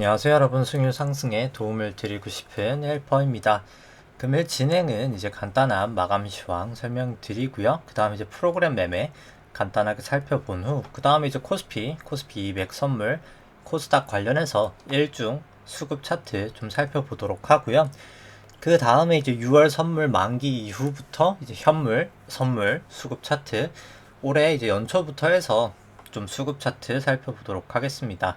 안녕하세요 여러분, 수익률 상승에 도움을 드리고 싶은 헬퍼입니다. 금일 진행은 이제 간단한 마감 시황 설명드리고요. 그 다음에 이제 프로그램 매매 간단하게 살펴본 후, 그 다음에 이제 코스피 200 선물, 코스닥 관련해서 일중 수급 차트 좀 살펴보도록 하고요. 그 다음에 이제 6월 선물 만기 이후부터 이제 현물, 선물, 수급 차트, 올해 이제 연초부터 해서 좀 수급 차트 살펴보도록 하겠습니다.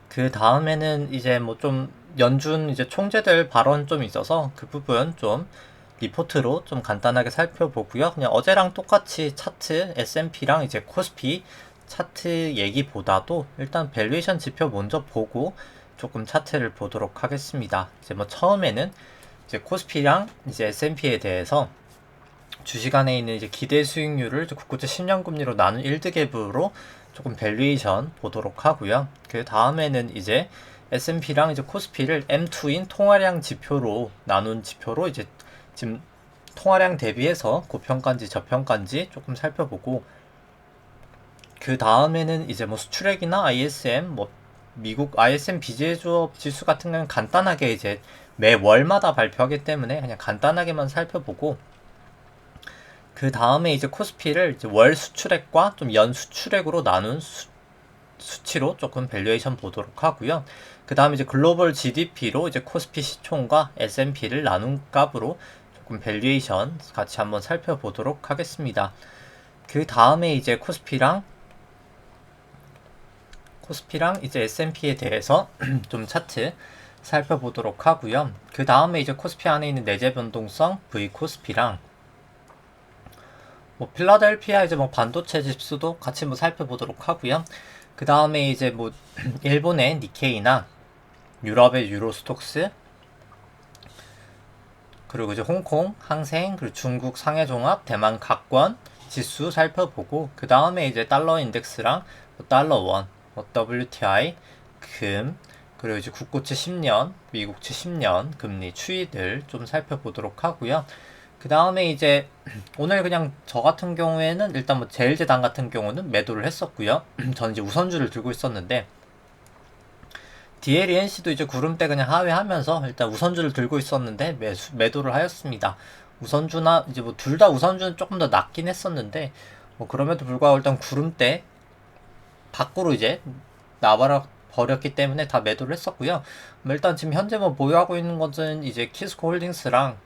그 다음에는 이제 뭐 좀 연준 이제 총재들 발언 좀 있어서 그 부분 좀 리포트로 좀 간단하게 살펴보고요. 그냥 어제랑 똑같이 차트 S&P랑 이제 코스피 차트 얘기보다도 일단 밸류에이션 지표 먼저 보고 조금 차트를 보도록 하겠습니다. 이제 뭐 처음에는 이제 코스피랑 이제 S&P에 대해서 주식 안에 있는 이제 기대 수익률을 국고채 10년 금리로 나눈 일드갭으로 조금 밸류에이션 보도록 하고요. 그 다음에는 이제 S&P랑 이제 코스피를 M2인 통화량 지표로 나눈 지표로 이제 지금 통화량 대비해서 고평가인지 저평가인지 조금 살펴보고, 그 다음에는 이제 뭐 수출액이나 ISM, 뭐 미국 ISM 비제조업 지수 같은 경우는 간단하게 이제 매 월마다 발표하기 때문에 그냥 간단하게만 살펴보고, 그 다음에 이제 코스피를 이제 월 수출액과 좀 연 수출액으로 나눈 수치로 조금 밸류에이션 보도록 하고요. 그 다음에 이제 글로벌 GDP로 이제 코스피 시총과 S&P를 나눈 값으로 조금 밸류에이션 같이 한번 살펴보도록 하겠습니다. 그 다음에 이제 코스피랑 이제 S&P에 대해서 좀 차트 살펴보도록 하고요. 그 다음에 이제 코스피 안에 있는 내재 변동성 V 코스피랑 뭐 필라델피아 이제 뭐 반도체 지수도 같이 뭐 살펴보도록 하고요. 그 다음에 이제 뭐 일본의 니케이나 유럽의 유로스톡스, 그리고 이제 홍콩 항생, 그리고 중국 상해종합, 대만 각권 지수 살펴보고, 그 다음에 이제 달러 인덱스랑 뭐 달러 원, 뭐 WTI, 금, 그리고 이제 국고채 10년, 미국채 10년 금리 추이들 좀 살펴보도록 하고요. 그 다음에 이제 오늘 그냥 저 같은 경우에는 일단 뭐 제일제당 같은 경우는 매도를 했었고요. 저는 이제 우선주를 들고 있었는데 DLENC도 이제 구름대 그냥 하회하면서 일단 우선주를 들고 있었는데 매도를 하였습니다. 우선주나 이제 뭐 둘 다 우선주는 조금 더 낮긴 했었는데 뭐 그럼에도 불구하고 일단 구름대 밖으로 이제 나와라 버렸기 때문에 다 매도를 했었고요. 뭐 일단 지금 현재 뭐 보유하고 있는 것은 이제 키스코 홀딩스랑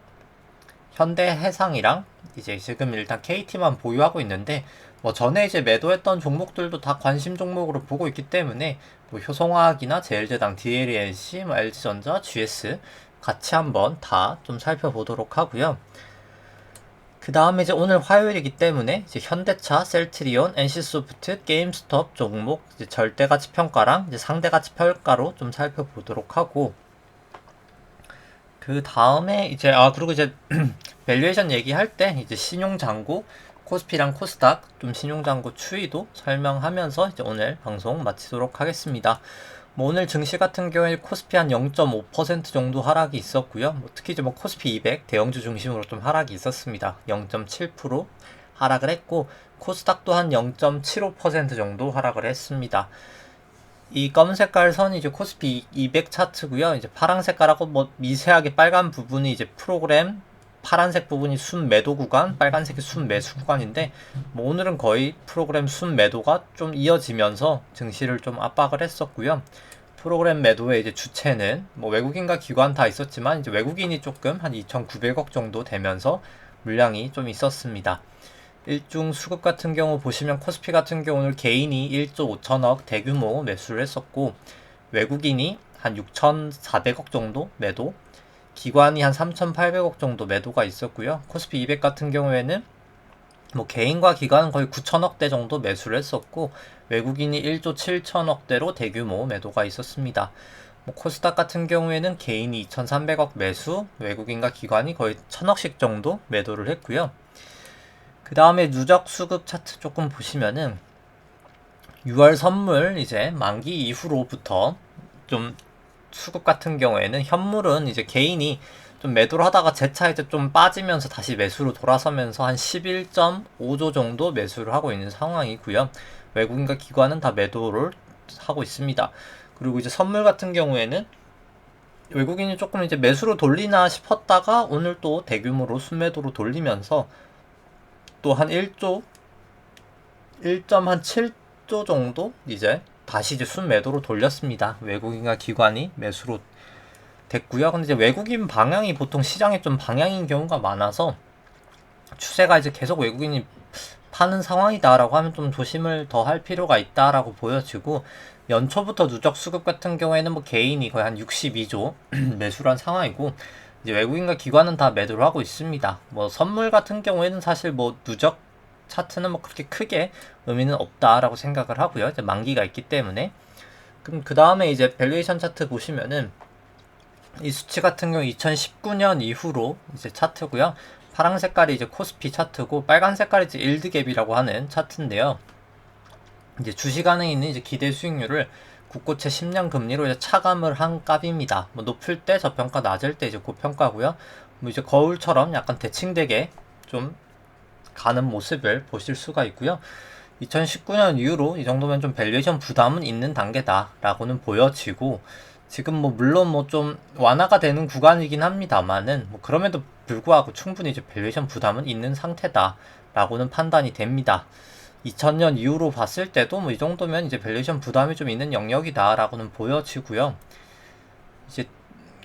현대해상이랑 이제 지금 일단 KT만 보유하고 있는데, 뭐 전에 이제 매도했던 종목들도 다 관심 종목으로 보고 있기 때문에 뭐 효성화학이나 제일제당, DLNC, 뭐 LG전자, GS 같이 한번 다 좀 살펴보도록 하고요. 그 다음에 이제 오늘 화요일이기 때문에 이제 현대차, 셀트리온, NC소프트, 게임스톱 종목 이제 절대가치 평가랑 이제 상대가치 평가로 좀 살펴보도록 하고, 그 다음에 이제 그리고 이제 밸류에이션 얘기할 때 이제 신용장구 코스피랑 코스닥 좀 신용장구 추이도 설명하면서 이제 오늘 방송 마치도록 하겠습니다. 뭐 오늘 증시 같은 경우에 코스피 한 0.5% 정도 하락이 있었고요. 뭐 특히 이제 뭐 코스피 200 대형주 중심으로 좀 하락이 있었습니다. 0.7% 하락을 했고, 코스닥도 한 0.75% 정도 하락을 했습니다. 이 검은 색깔 선이 이제 코스피 200 차트고요. 이제 파란 색깔하고 뭐 미세하게 빨간 부분이 이제 프로그램, 파란색 부분이 순 매도 구간, 빨간색이 순 매수 구간인데, 뭐 오늘은 거의 프로그램 순 매도가 좀 이어지면서 증시를 좀 압박을 했었고요. 프로그램 매도의 이제 주체는 뭐 외국인과 기관 다 있었지만 이제 외국인이 조금 한 2,900억 정도 되면서 물량이 좀 있었습니다. 일중 수급 같은 경우 보시면 코스피 같은 경우는 개인이 1조 5천억 대규모 매수를 했었고, 외국인이 한 6,400억 정도 매도, 기관이 한 3,800억 정도 매도가 있었고요. 코스피 200 같은 경우에는 뭐 개인과 기관은 거의 9천억대 정도 매수를 했었고, 외국인이 1조 7천억대로 대규모 매도가 있었습니다. 뭐 코스닥 같은 경우에는 개인이 2,300억 매수, 외국인과 기관이 거의 1,000억씩 정도 매도를 했고요. 그 다음에 누적 수급 차트 조금 보시면은 6월 선물 이제 만기 이후로부터 좀 수급 같은 경우에는 현물은 이제 개인이 좀 매도를 하다가 재차 이제 좀 빠지면서 다시 매수로 돌아서면서 한 11.5조 정도 매수를 하고 있는 상황이고요. 외국인과 기관은 다 매도를 하고 있습니다. 그리고 이제 선물 같은 경우에는 외국인이 조금 이제 매수로 돌리나 싶었다가 오늘 또 대규모로 순매도로 돌리면서 또 한 1조 1.7조 정도 이제 다시 이제 순매도로 돌렸습니다. 외국인과 기관이 매수로 됐고요. 근데 이제 외국인 방향이 보통 시장에 좀 방향인 경우가 많아서 추세가 이제 계속 외국인이 파는 상황이다라고 하면 좀 조심을 더 할 필요가 있다라고 보여지고, 연초부터 누적 수급 같은 경우에는 뭐 개인이 거의 한 62조 매수를 한 상황이고, 이제 외국인과 기관은 다 매도를 하고 있습니다. 뭐 선물 같은 경우에는 사실 뭐 누적 차트는 뭐 그렇게 크게 의미는 없다라고 생각을 하고요. 이제 만기가 있기 때문에. 그럼 그 다음에 이제 밸류에이션 차트 보시면은 이 수치 같은 경우 2019년 이후로 이제 차트고요. 파란 색깔이 이제 코스피 차트고, 빨간 색깔이 이제 일드갭이라고 하는 차트인데요. 이제 주식안에 있는 이제 기대 수익률을 국고채 10년 금리로 이제 차감을 한 값입니다. 뭐 높을 때 저평가, 낮을 때 이제 고평가고요. 뭐 이제 거울처럼 약간 대칭되게 좀 가는 모습을 보실 수가 있고요. 2019년 이후로 이 정도면 좀 밸류에이션 부담은 있는 단계다라고는 보여지고, 지금 뭐 물론 뭐 좀 완화가 되는 구간이긴 합니다만은 뭐 그럼에도 불구하고 충분히 이제 밸류에이션 부담은 있는 상태다라고는 판단이 됩니다. 2000년 이후로 봤을 때도 뭐 이 정도면 이제 밸류에이션 부담이 좀 있는 영역이다라고는 보여지고요. 이제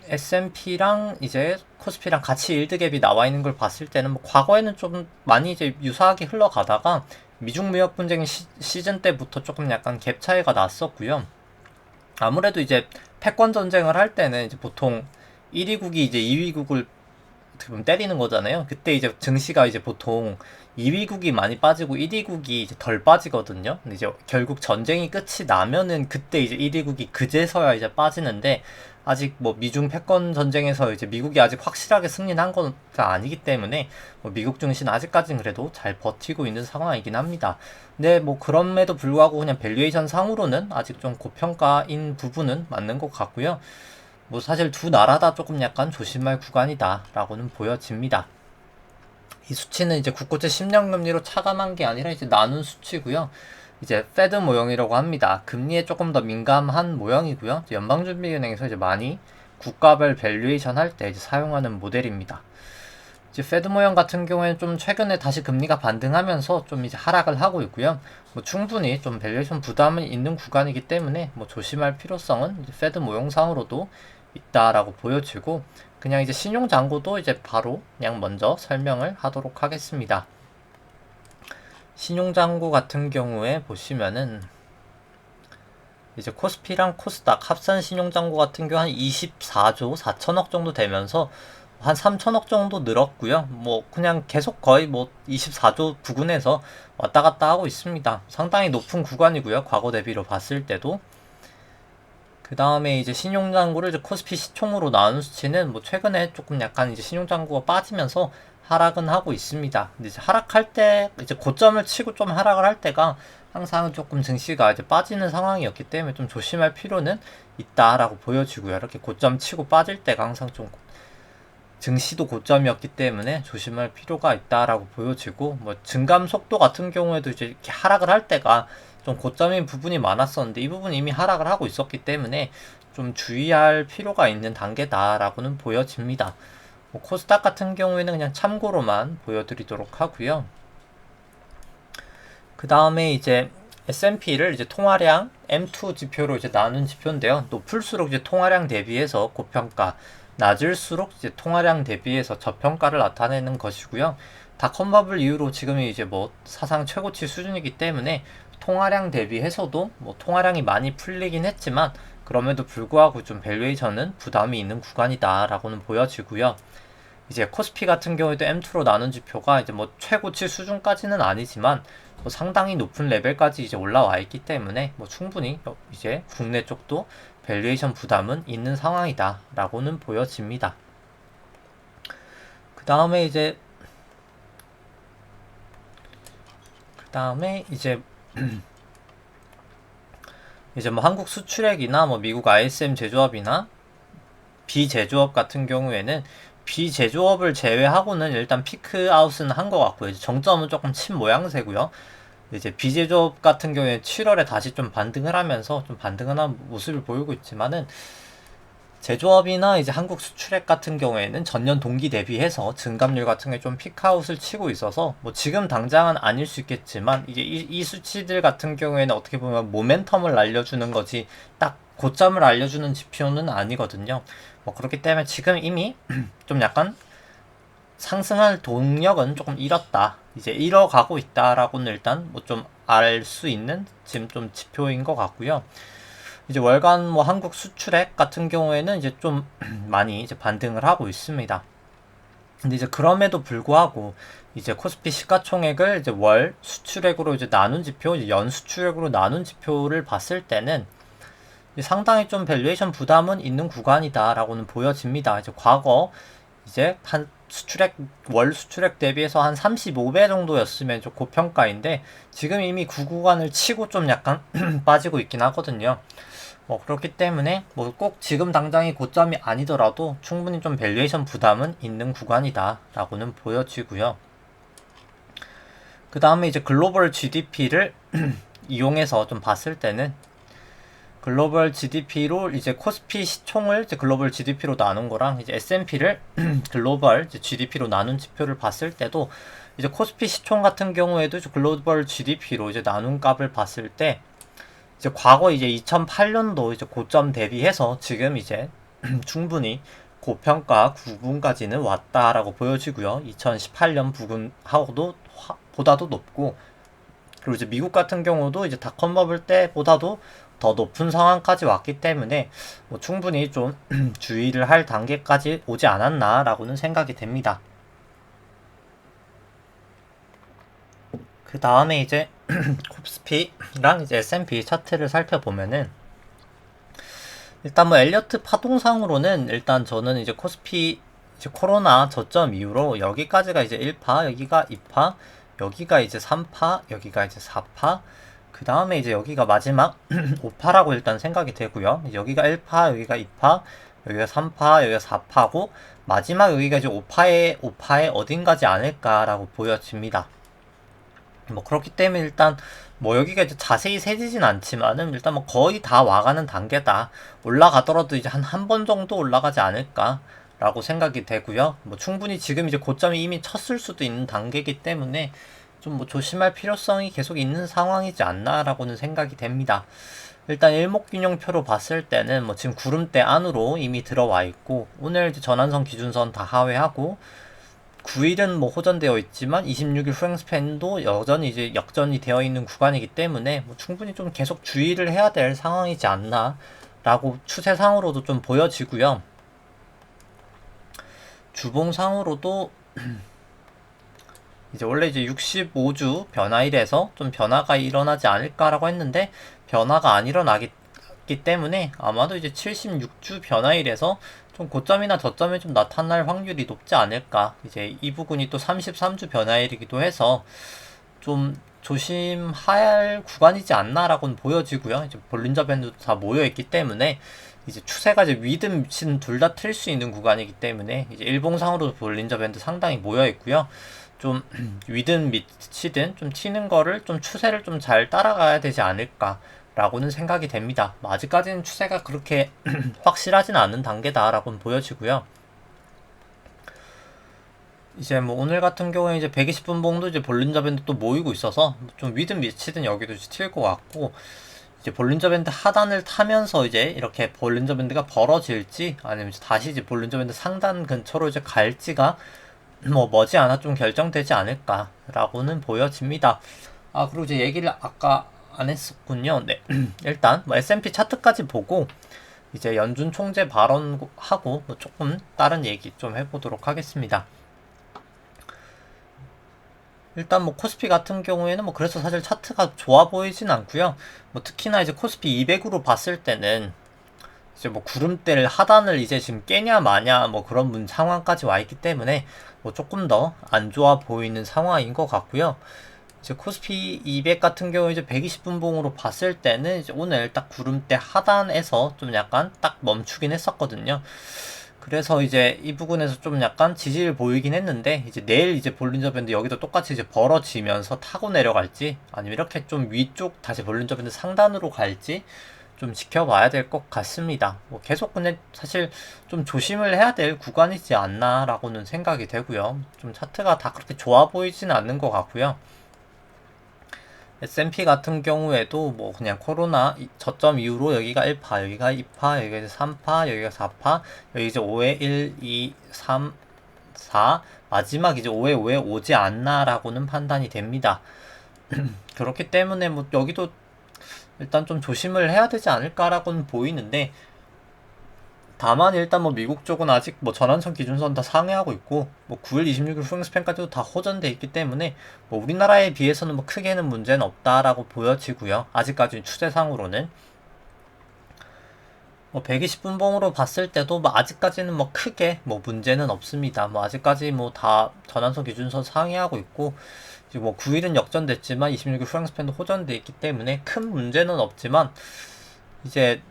S&P랑 이제 코스피랑 같이 일드갭이 나와 있는 걸 봤을 때는 뭐 과거에는 좀 많이 이제 유사하게 흘러가다가 미중 무역 분쟁 시즌 때부터 조금 약간 갭 차이가 났었고요. 아무래도 이제 패권 전쟁을 할 때는 이제 보통 1위국이 이제 2위국을 때리는 거잖아요. 그때 이제 증시가 이제 보통 2위국이 많이 빠지고 1위국이 이제 덜 빠지거든요. 근데 이제 결국 전쟁이 끝이 나면은 그때 이제 1위국이 그제서야 이제 빠지는데, 아직 뭐 미중 패권 전쟁에서 이제 미국이 아직 확실하게 승리한 건 아니기 때문에 뭐 미국 증시는 아직까지는 그래도 잘 버티고 있는 상황이긴 합니다. 근데 뭐 그럼에도 불구하고 그냥 밸류에이션 상으로는 아직 좀 고평가인 부분은 맞는 것 같고요. 뭐 사실 두 나라 다 조금 약간 조심할 구간이다 라고는 보여집니다. 이 수치는 이제 국고채 10년 금리로 차감한 게 아니라 이제 나눈 수치고요. 이제 페드 모형이라고 합니다. 금리에 조금 더 민감한 모형이고요. 연방준비은행에서 이제 많이 국가별 밸류에이션 할 때 이제 사용하는 모델입니다. 이제 페드 모형 같은 경우에는 좀 최근에 다시 금리가 반등하면서 좀 이제 하락을 하고 있고요. 뭐 충분히 좀 밸류에이션 부담은 있는 구간이기 때문에 뭐 조심할 필요성은 이제 페드 모형상으로도 있다라고 보여지고, 그냥 이제 신용 잔고도 이제 바로 그냥 먼저 설명을 하도록 하겠습니다. 신용 잔고 같은 경우에 보시면은 이제 코스피랑 코스닥 합산 신용 잔고 같은 경우 한 24조 4천억 정도 되면서 한 3천억 정도 늘었고요. 뭐 그냥 계속 거의 뭐 24조 부근에서 왔다 갔다 하고 있습니다. 상당히 높은 구간이고요. 과거 대비로 봤을 때도. 그 다음에 이제 신용잔고를 이제 코스피 시총으로 나눈 수치는 뭐 최근에 조금 약간 이제 신용잔고가 빠지면서 하락은 하고 있습니다. 근데 이제 하락할 때 이제 고점을 치고 좀 하락을 할 때가 항상 조금 증시가 이제 빠지는 상황이었기 때문에 좀 조심할 필요는 있다라고 보여지고요. 이렇게 고점 치고 빠질 때가 항상 좀 증시도 고점이었기 때문에 조심할 필요가 있다라고 보여지고, 뭐 증감 속도 같은 경우에도 이제 이렇게 하락을 할 때가 좀 고점인 부분이 많았었는데 이 부분 이미 하락을 하고 있었기 때문에 좀 주의할 필요가 있는 단계다라고는 보여집니다. 뭐 코스닥 같은 경우에는 그냥 참고로만 보여드리도록 하고요. 그 다음에 이제 S&P를 이제 통화량 M2 지표로 이제 나눈 지표인데요. 높을수록 이제 통화량 대비해서 고평가, 낮을수록 이제 통화량 대비해서 저평가를 나타내는 것이고요. 닷컴버블 이후로 지금이 이제 뭐 사상 최고치 수준이기 때문에 통화량 대비해서도 뭐 통화량이 많이 풀리긴 했지만 그럼에도 불구하고 좀 밸류에이션은 부담이 있는 구간이다라고는 보여지고요. 이제 코스피 같은 경우에도 M2로 나눈 지표가 이제 뭐 최고치 수준까지는 아니지만 뭐 상당히 높은 레벨까지 이제 올라와 있기 때문에 뭐 충분히 이제 국내 쪽도 밸류에이션 부담은 있는 상황이다라고는 보여집니다. 그 다음에 이제 이제 뭐 한국 수출액이나 뭐 미국 ISM 제조업이나 비제조업 같은 경우에는 비제조업을 제외하고는 일단 피크아웃은 한 것 같고요. 정점은 조금 친 모양새고요. 이제 비제조업 같은 경우에 7월에 다시 좀 반등을 하면서 좀 반등을 한 모습을 보이고 있지만은 제조업이나 이제 한국 수출액 같은 경우에는 전년 동기 대비해서 증감률 같은 게 좀 피크아웃을 치고 있어서 뭐 지금 당장은 아닐 수 있겠지만 이제 이 수치들 같은 경우에는 어떻게 보면 모멘텀을 알려주는 거지 딱 고점을 알려주는 지표는 아니거든요. 뭐 그렇기 때문에 지금 이미 좀 약간 상승할 동력은 조금 잃었다. 이제 잃어가고 있다라고는 일단 뭐 좀 알 수 있는 지금 좀 지표인 것 같고요. 이제 월간 뭐 한국 수출액 같은 경우에는 이제 좀 많이 이제 반등을 하고 있습니다. 근데 이제 그럼에도 불구하고 이제 코스피 시가총액을 이제 월 수출액으로 이제 나눈 지표, 이제 연 수출액으로 나눈 지표를 봤을 때는 상당히 좀 밸류에이션 부담은 있는 구간이다라고는 보여집니다. 이제 과거 이제 한 수출액 월 수출액 대비해서 한 35배 정도였으면 좀 고평가인데 지금 이미 그 구간을 치고 좀 약간 빠지고 있긴 하거든요. 그렇기 때문에 뭐 꼭 지금 당장이 고점이 아니더라도 충분히 좀 밸류에이션 부담은 있는 구간이다 라고는 보여지고요. 그 다음에 이제 글로벌 GDP를 이용해서 좀 봤을 때는 글로벌 GDP로 이제 코스피 시총을 이제 글로벌 GDP로 나눈 거랑 이제 S&P를 글로벌 GDP로 나눈 지표를 봤을 때도 이제 코스피 시총 같은 경우에도 글로벌 GDP로 이제 나눈 값을 봤을 때 이제 과거 이제 2008년도 이제 고점 대비해서 지금 이제 충분히 고평가 부분까지는 왔다라고 보여지고요. 2018년 부근하고도 보다도 높고 그리고 이제 미국 같은 경우도 이제 닷컴 버블 때보다도 더 높은 상황까지 왔기 때문에 뭐 충분히 좀 주의를 할 단계까지 오지 않았나라고는 생각이 됩니다. 그 다음에 이제 코스피랑 이제 S&P 차트를 살펴보면은 일단 뭐 엘리어트 파동상으로는 일단 저는 이제 코스피 이제 코로나 저점 이후로 여기까지가 이제 1파, 여기가 2파, 여기가 이제 3파, 여기가 이제 4파, 그 다음에 이제 여기가 마지막 5파라고 일단 생각이 되고요. 여기가 1파, 여기가 2파, 여기가 3파, 여기가 4파고 마지막 여기가 이제 5파에 어딘가지 않을까라고 보여집니다. 뭐 그렇기 때문에 일단 뭐 여기가 이제 자세히 세지진 않지만은 일단 뭐 거의 다 와가는 단계다. 올라가더라도 이제 한 번 정도 올라가지 않을까 라고 생각이 되고요. 뭐 충분히 지금 이제 고점이 이미 쳤을 수도 있는 단계이기 때문에 좀 뭐 조심할 필요성이 계속 있는 상황이지 않나라고는 생각이 됩니다. 일단 일목균형표로 봤을 때는 뭐 지금 구름대 안으로 이미 들어와 있고 오늘 이제 전환선 기준선 다 하회하고 9일은 뭐 호전되어 있지만 26일 후행 스팬도 여전히 이제 역전이 되어 있는 구간이기 때문에 뭐 충분히 좀 계속 주의를 해야 될 상황이지 않나 라고 추세상으로도 좀 보여지고요. 주봉상으로도 이제 원래 이제 65주 변화일에서 좀 변화가 일어나지 않을까라고 했는데 변화가 안 일어나기 때문에 아마도 이제 76주 변화일에서 좀 고점이나 저점이 좀 나타날 확률이 높지 않을까. 이제 이 부분이 또 33주 변화일이기도 해서 좀 조심할 구간이지 않나라고는 보여지고요. 이제 볼린저 밴드도 다 모여있기 때문에 이제 추세가 이제 위든 밑은 둘 다 틀 수 있는 구간이기 때문에 이제 일봉상으로도 볼린저 밴드 상당히 모여있고요. 좀 위든 밑이든 좀 튀는 거를 좀 추세를 좀 잘 따라가야 되지 않을까 라고는 생각이 됩니다. 아직까지는 추세가 그렇게 확실하진 않은 단계다라고는 보여지고요. 이제 뭐 오늘 같은 경우에 이제 120분 봉도 이제 볼린저 밴드 또 모이고 있어서 좀 위든 밑이든 여기도 튈 것 같고 이제 볼린저 밴드 하단을 타면서 이제 이렇게 볼린저 밴드가 벌어질지 아니면 이제 다시 이제 볼린저 밴드 상단 근처로 이제 갈지가 뭐 머지않아 좀 결정되지 않을까라고는 보여집니다. 아 그리고 이제 얘기를 아까 안 했었군요. 네. 일단 뭐 S&P 차트까지 보고 이제 연준 총재 발언하고 뭐 조금 다른 얘기 좀 해보도록 하겠습니다. 일단 뭐 코스피 같은 경우에는 뭐 그래서 사실 차트가 좋아 보이진 않고요. 뭐 특히나 이제 코스피 200으로 봤을 때는 이제 뭐 구름대를 하단을 이제 지금 깨냐 마냐 뭐 그런 상황까지 와 있기 때문에 뭐 조금 더 안 좋아 보이는 상황인 것 같고요. 이제 코스피 200 같은 경우 이제 120분 봉으로 봤을 때는 이제 오늘 딱 구름대 하단에서 좀 약간 딱 멈추긴 했었거든요. 그래서 이제 이 부분에서 좀 약간 지지를 보이긴 했는데 이제 내일 이제 볼린저 밴드 여기도 똑같이 이제 벌어지면서 타고 내려갈지 아니면 이렇게 좀 위쪽 다시 볼린저 밴드 상단으로 갈지 좀 지켜봐야 될 것 같습니다. 뭐 계속 근데 사실 좀 조심을 해야 될 구간이지 않나라고는 생각이 되고요. 좀 차트가 다 그렇게 좋아 보이지는 않는 것 같고요. S&P 같은 경우에도 뭐 그냥 코로나 저점 이후로 여기가 1파, 여기가 2파, 여기가 이제 3파, 여기가 4파, 여기 이제 5에 1, 2, 3, 4, 마지막 이제 5에 5에 오지 않나라고는 판단이 됩니다. 그렇기 때문에 뭐 여기도 일단 좀 조심을 해야 되지 않을까라고는 보이는데, 다만 일단 뭐 미국 쪽은 아직 뭐 전환선 기준선 다 상회하고 있고 뭐 9일 26일 후행스팬까지도 다 호전돼 있기 때문에 뭐 우리나라에 비해서는 뭐 크게는 문제는 없다라고 보여지고요. 아직까지 추세상으로는 뭐 120분봉으로 봤을 때도 뭐 아직까지는 뭐 크게 뭐 문제는 없습니다. 뭐 아직까지 뭐 다 전환선 기준선 상회하고 있고 이제 뭐 9일은 역전됐지만 26일 후행스팬도 호전돼 있기 때문에 큰 문제는 없지만, 이제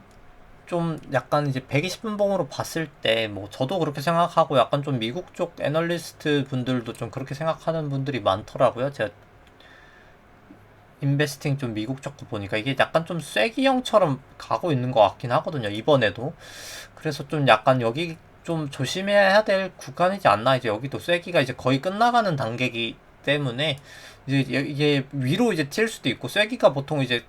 좀 약간 이제 120분봉으로 봤을 때 뭐 저도 그렇게 생각하고 약간 좀 미국 쪽 애널리스트 분들도 좀 그렇게 생각하는 분들이 많더라고요. 제가 인베스팅 좀 미국 쪽 거 보니까 이게 약간 좀 쐐기형처럼 가고 있는 것 같긴 하거든요, 이번에도. 그래서 좀 약간 여기 좀 조심해야 될 구간이지 않나. 이제 여기도 쐐기가 이제 거의 끝나가는 단계이기 때문에 이제 이게 위로 이제 튈 수도 있고, 쐐기가 보통 이제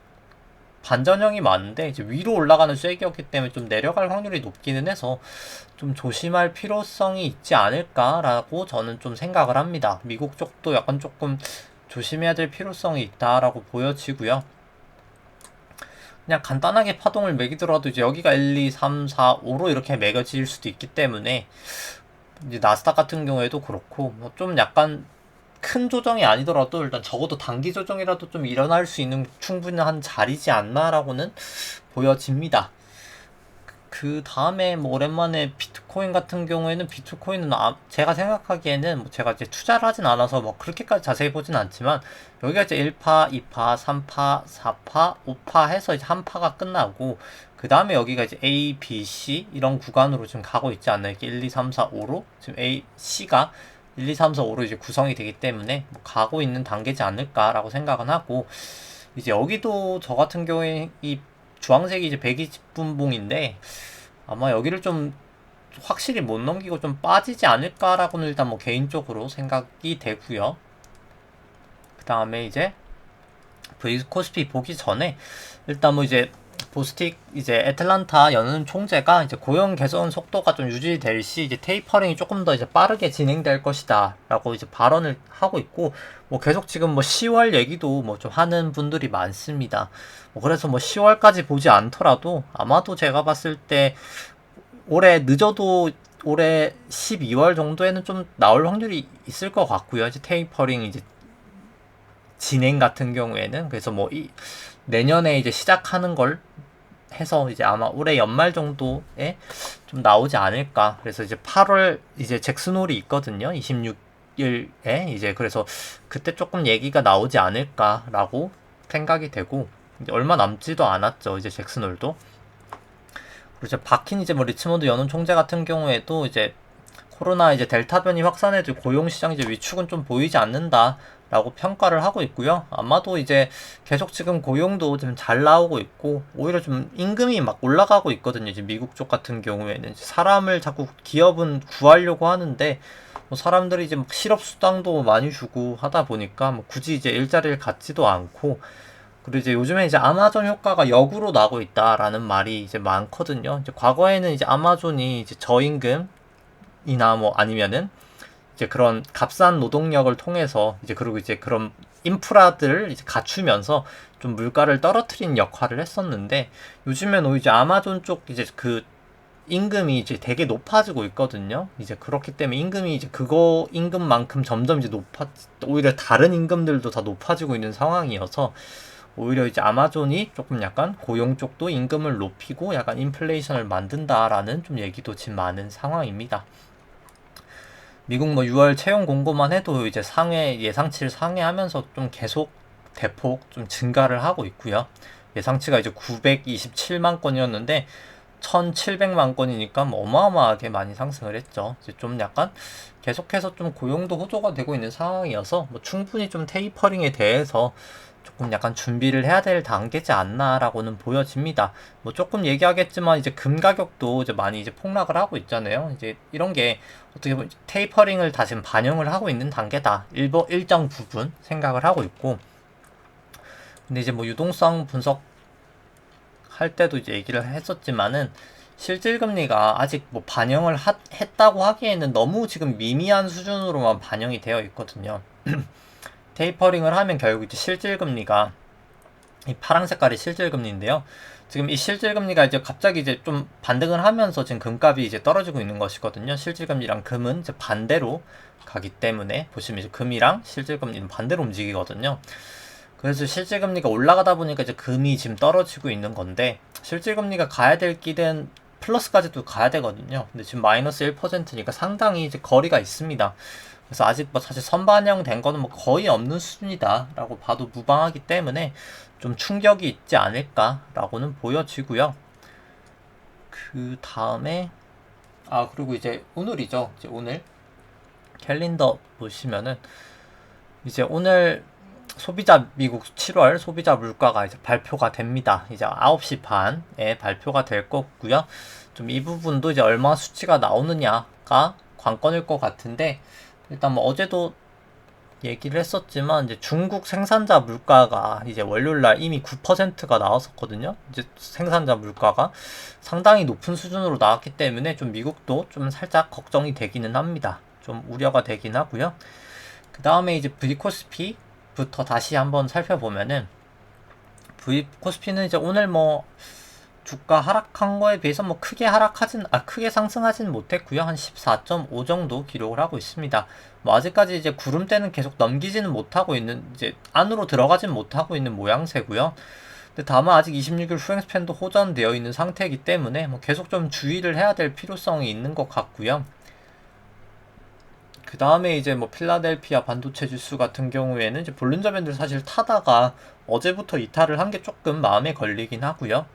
반전형이 많은데 이제 위로 올라가는 쐐기였기 때문에 좀 내려갈 확률이 높기는 해서 좀 조심할 필요성이 있지 않을까라고 저는 좀 생각을 합니다. 미국 쪽도 약간 조금 조심해야 될 필요성이 있다라고 보여지고요. 그냥 간단하게 파동을 매기더라도 이제 여기가 1, 2, 3, 4, 5로 이렇게 매겨질 수도 있기 때문에 이제 나스닥 같은 경우에도 그렇고 뭐 좀 약간 큰 조정이 아니더라도 일단 적어도 단기 조정이라도 좀 일어날 수 있는 충분한 자리지 않나라고는 보여집니다. 그 다음에 뭐 오랜만에 비트코인 같은 경우에는 비트코인은 제가 생각하기에는 뭐 제가 이제 투자를 하진 않아서 뭐 그렇게까지 자세히 보진 않지만 여기가 이제 1파, 2파, 3파, 4파, 5파 해서 이제 한 파가 끝나고 그 다음에 여기가 이제 A, B, C 이런 구간으로 지금 가고 있지 않나요? 이렇게 1, 2, 3, 4, 5로 지금 A, C가 1, 2, 3, 4, 5로 이제 구성이 되기 때문에 뭐 가고 있는 단계지 않을까라고 생각은 하고, 이제 여기도 저 같은 경우에 이 주황색이 이제 120분봉인데 아마 여기를 좀 확실히 못 넘기고 좀 빠지지 않을까라고는 일단 뭐 개인적으로 생각이 되고요. 그 다음에 이제 V코스피 보기 전에 일단 뭐 이제 보스틱 이제 애틀란타 연은 총재가 이제 고용 개선 속도가 좀 유지될 시 이제 테이퍼링이 조금 더 이제 빠르게 진행될 것이다라고 이제 발언을 하고 있고, 뭐 계속 지금 뭐 10월 얘기도 뭐 좀 하는 분들이 많습니다. 뭐 그래서 뭐 10월까지 보지 않더라도 아마도 제가 봤을 때 올해 늦어도 올해 12월 정도에는 좀 나올 확률이 있을 것 같고요. 이제 테이퍼링 이제 진행 같은 경우에는 그래서 뭐 내년에 이제 시작하는 걸 해서 이제 아마 올해 연말 정도에 좀 나오지 않을까. 그래서 이제 8월 이제 잭슨홀이 있거든요. 26일에 이제 그래서 그때 조금 얘기가 나오지 않을까라고 생각이 되고, 이제 얼마 남지도 않았죠. 이제 잭슨홀도. 그리고 이제 박힌 이제 뭐 리치몬드 연은 총재 같은 경우에도 이제 코로나 이제 델타 변이 확산해도 고용시장 이제 위축은 좀 보이지 않는다라고 평가를 하고 있고요. 아마도 이제 계속 지금 고용도 좀 잘 나오고 있고 오히려 좀 임금이 막 올라가고 있거든요. 이제 미국 쪽 같은 경우에는 사람을 자꾸 기업은 구하려고 하는데 뭐 사람들이 이제 막 실업수당도 많이 주고 하다 보니까 뭐 굳이 이제 일자리를 갖지도 않고, 그리고 이제 요즘에 이제 아마존 효과가 역으로 나고 있다라는 말이 이제 많거든요. 이제 과거에는 이제 아마존이 이제 저임금 이나 뭐 아니면은 이제 그런 값싼 노동력을 통해서 이제 그리고 이제 그런 인프라들을 이제 갖추면서 좀 물가를 떨어뜨리는 역할을 했었는데, 요즘엔 오히려 이제 아마존 쪽 이제 그 임금이 이제 되게 높아지고 있거든요. 이제 그렇기 때문에 임금이 이제 그거 임금만큼 점점 이제 오히려 다른 임금들도 다 높아지고 있는 상황이어서 오히려 이제 아마존이 조금 약간 고용 쪽도 임금을 높이고 약간 인플레이션을 만든다라는 좀 얘기도 지금 많은 상황입니다. 미국 뭐 6월 채용 공고만 해도 이제 예상치를 상회하면서 좀 계속 대폭 좀 증가를 하고 있고요. 예상치가 이제 927만 건이었는데 1,700만 건이니까 뭐 어마어마하게 많이 상승을 했죠. 이제 좀 약간 계속해서 좀 고용도 호조가 되고 있는 상황이어서 뭐 충분히 좀 테이퍼링에 대해서 조금 약간 준비를 해야 될 단계지 않나라고는 보여집니다. 뭐 조금 얘기하겠지만 이제 금 가격도 이제 많이 이제 폭락을 하고 있잖아요. 이제 이런 게 어떻게 보면 테이퍼링을 다시 반영을 하고 있는 단계다. 일정 부분 생각을 하고 있고. 근데 이제 뭐 유동성 분석 할 때도 이제 얘기를 했었지만은 실질금리가 아직 뭐 반영을 했다고 하기에는 너무 지금 미미한 수준으로만 반영이 되어 있거든요. 테이퍼링을 하면 결국 이제 실질금리가 이 파란 색깔이 실질금리인데요. 지금 이 실질금리가 이제 갑자기 이제 좀 반등을 하면서 지금 금값이 이제 떨어지고 있는 것이거든요. 실질금리랑 금은 이제 반대로 가기 때문에 보시면 이제 금이랑 실질금리는 반대로 움직이거든요. 그래서 실질금리가 올라가다 보니까 이제 금이 지금 떨어지고 있는 건데 실질금리가 가야 될 길은 플러스까지도 가야 되거든요. 근데 지금 마이너스 1%니까 상당히 이제 거리가 있습니다. 그래서 아직 뭐 사실 선반영된 거는 뭐 거의 없는 수준이다 라고 봐도 무방하기 때문에 좀 충격이 있지 않을까라고는 보여지고요. 그 다음에 그리고 이제 오늘이죠. 이제 오늘 캘린더 보시면은 이제 오늘 미국 7월 소비자 물가가 이제 발표가 됩니다. 이제 9시 반에 발표가 될 거고요. 좀 이 부분도 이제 얼마 수치가 나오느냐가 관건일 것 같은데, 일단 뭐 어제도 얘기를 했었지만 이제 중국 생산자 물가가 이제 월요일날 이미 9%가 나왔었거든요. 이제 생산자 물가가 상당히 높은 수준으로 나왔기 때문에 좀 미국도 좀 살짝 걱정이 되기는 합니다. 좀 우려가 되긴 하고요. 그 다음에 이제 V코스피부터 다시 한번 살펴보면은 V코스피는 이제 오늘 뭐 주가 하락한 거에 비해서 뭐 크게 상승하진 못했고요. 한 14.5 정도 기록을 하고 있습니다. 뭐 아직까지 이제 구름대는 계속 넘기지는 못하고 있는, 이제 안으로 들어가진 못하고 있는 모양새고요. 근데 다만 아직 26일 후행 스팬도 호전되어 있는 상태이기 때문에 뭐 계속 좀 주의를 해야 될 필요성이 있는 것 같고요. 그 다음에 이제 뭐 필라델피아 반도체 지수 같은 경우에는 이제 볼린저 밴드를 사실 타다가 어제부터 이탈을 한 게 조금 마음에 걸리긴 하고요.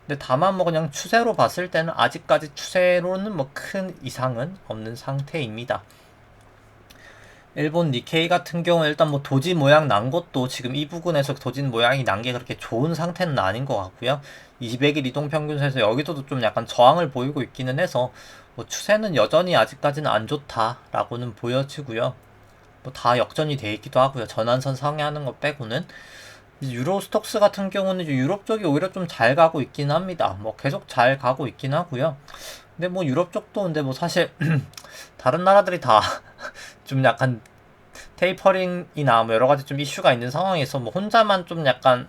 근데 다만 뭐 그냥 추세로 봤을 때는 아직까지 추세로는 뭐 큰 이상은 없는 상태입니다. 일본 니케이 같은 경우 일단 뭐 도지 모양 난 것도 지금 이 부근에서 도지 모양이 난 게 그렇게 좋은 상태는 아닌 것 같고요. 200일 이동평균선에서 여기서도 좀 약간 저항을 보이고 있기는 해서 뭐 추세는 여전히 아직까지는 안 좋다라고는 보여지고요. 뭐 다 역전이 돼 있기도 하고요. 전환선 상회하는 거 빼고는. 유로 스톡스 같은 경우는 유럽 쪽이 오히려 좀 잘 가고 있긴 합니다. 뭐 계속 잘 가고 있긴 하고요. 근데 뭐 유럽 쪽도 근데 뭐 사실 다른 나라들이 다 좀 약간 테이퍼링이나 뭐 여러 가지 좀 이슈가 있는 상황에서 뭐 혼자만 좀 약간